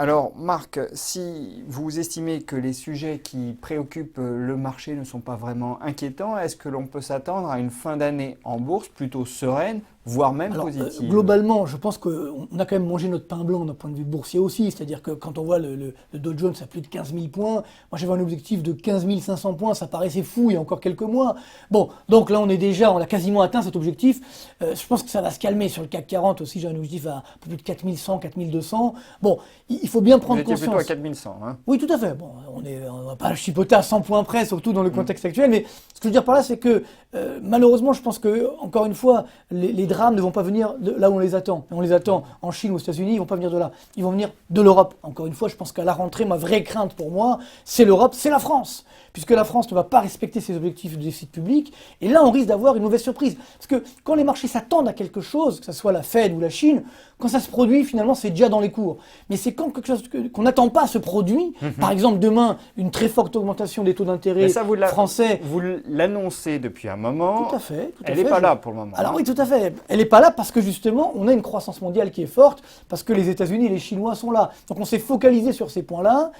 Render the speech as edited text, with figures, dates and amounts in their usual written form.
Alors, Marc, si vous estimez que les sujets qui préoccupent le marché ne sont pas vraiment inquiétants, est-ce que l'on peut s'attendre à une fin d'année en bourse plutôt sereine, voire même Alors, positive? globalement, je pense qu'on a quand même mangé notre pain blanc d'un point de vue boursier aussi. C'est-à-dire que quand on voit le Dow Jones à plus de 15 000 points, moi j'avais un objectif de 15 500 points, ça paraissait fou il y a encore quelques mois. Bon, donc là on a quasiment atteint cet objectif. Je pense que ça va se calmer sur le CAC 40 aussi. J'ai un objectif à un peu plus de 4100, 4200. Bon, il faut bien Vous prendre étiez plutôt à conscience. 4100, hein? Oui, tout à fait. Bon, on va pas chipoter à 100 points près, surtout dans le contexte actuel. Mais ce que je veux dire par là, c'est que malheureusement, je pense que encore une fois, les drames ne vont pas venir de là où on les attend. On les attend en Chine ou aux États-Unis, ils vont pas venir de là. Ils vont venir de l'Europe. Encore une fois, je pense qu'à la rentrée, ma vraie crainte pour moi, c'est l'Europe, c'est la France. Puisque la France ne va pas respecter ses objectifs de déficit public. Et là, on risque d'avoir une mauvaise surprise. Parce que quand les marchés s'attendent à quelque chose, que ce soit la Fed ou la Chine, quand ça se produit, finalement, c'est déjà dans les cours. Mais c'est quand quelque chose qu'on n'attend pas se produit, par exemple demain, une très forte augmentation des taux Mais d'intérêt ça, français. vous l'annoncez depuis un Tout moment. à fait, tout à Elle n'est fait. pas là pour le moment, Alors hein. oui, tout à fait. Elle n'est pas là parce que justement, on a une croissance mondiale qui est forte, parce que les États-Unis et les Chinois sont là. Donc on s'est focalisé sur ces points-là.